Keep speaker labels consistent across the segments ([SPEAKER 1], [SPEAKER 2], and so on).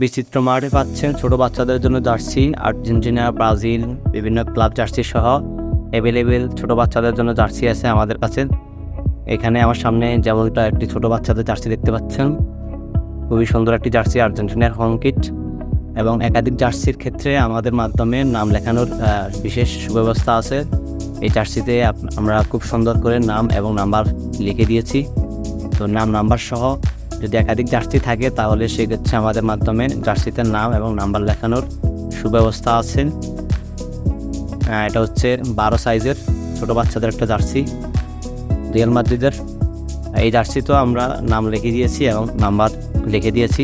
[SPEAKER 1] বিচিত্র মাঠে পাচ্ছেন ছোট বাচ্চাদের জন্য জার্সি, আর্জেন্টিনা, ব্রাজিল, বিভিন্ন ক্লাব জার্সি সহ অ্যাভেলেবেল ছোট বাচ্চাদের জন্য জার্সি আছে আমাদের কাছে। এখানে আমার সামনে যেমনটা একটি ছোট বাচ্চাদের জার্সি দেখতে পাচ্ছেন, খুবই সুন্দর একটি জার্সি, আর্জেন্টিনার হোম কিট। এবং একাধিক জার্সির ক্ষেত্রে আমাদের মাধ্যমে নাম লেখানোর বিশেষ সুব্যবস্থা আছে। এই জার্সিতে আমরা খুব সুন্দর করে নাম এবং নাম্বার লিখে দিয়েছি। তো নাম্বার সহ যদি একাধিক জার্সি থাকে তাহলে সেক্ষেত্রে আমাদের মাধ্যমে জার্সিতে নাম এবং নাম্বার লেখানোর সুব্যবস্থা আছে। এটা হচ্ছে 12 সাইজের ছোট বাচ্চাদের একটা জার্সি, রিয়াল মাদ্রিদের। এই জার্সিতেও আমরা নাম লিখে দিয়েছি এবং নাম্বার লিখে দিয়েছি,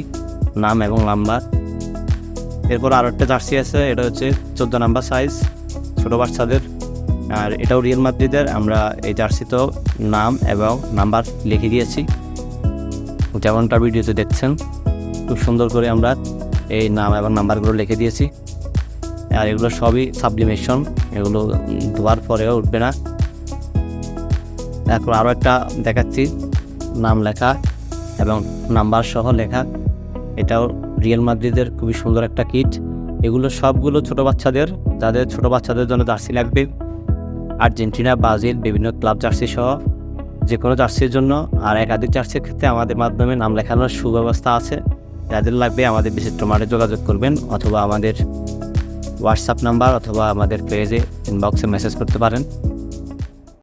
[SPEAKER 1] নাম এবং নাম্বার। এরপর আরও একটা জার্সি আছে, এটা হচ্ছে 14 নাম্বার সাইজ ছোট বাচ্চাদের, আর এটাও রিয়াল মাদ্রিদের। আমরা এই জার্সিতেও নাম এবং নাম্বার লিখে দিয়েছি, যেমনটা ভিডিওতে দেখছেন। খুব সুন্দর করে আমরা এই নাম এবং নাম্বারগুলো লিখে দিয়েছি। আর এগুলো সবই সাবলিমেশন, এগুলো ধোয়ার পরেও উঠবে না। তারপর আরও একটা দেখাচ্ছি, নাম লেখা এবং নাম্বার সহ লেখা, এটাও রিয়াল মাদ্রিদের খুবই সুন্দর একটা কিট। এগুলো সবগুলো ছোট বাচ্চাদের, যাদের ছোট বাচ্চাদের জন্য জার্সি লাগবে, আর্জেন্টিনা, ব্রাজিল, বিভিন্ন ক্লাব জার্সি সহ যে কোনো জার্সির জন্য। আর একাধিক জার্সির ক্ষেত্রে আমাদের মাধ্যমে নাম লেখানোর সুব্যবস্থা আছে। যাদের লাগবে আমাদের বিচিত্র মাঠে যোগাযোগ করবেন, অথবা আমাদের হোয়াটসঅ্যাপ নাম্বার অথবা আমাদের পেজে ইনবক্সে মেসেজ করতে পারেন।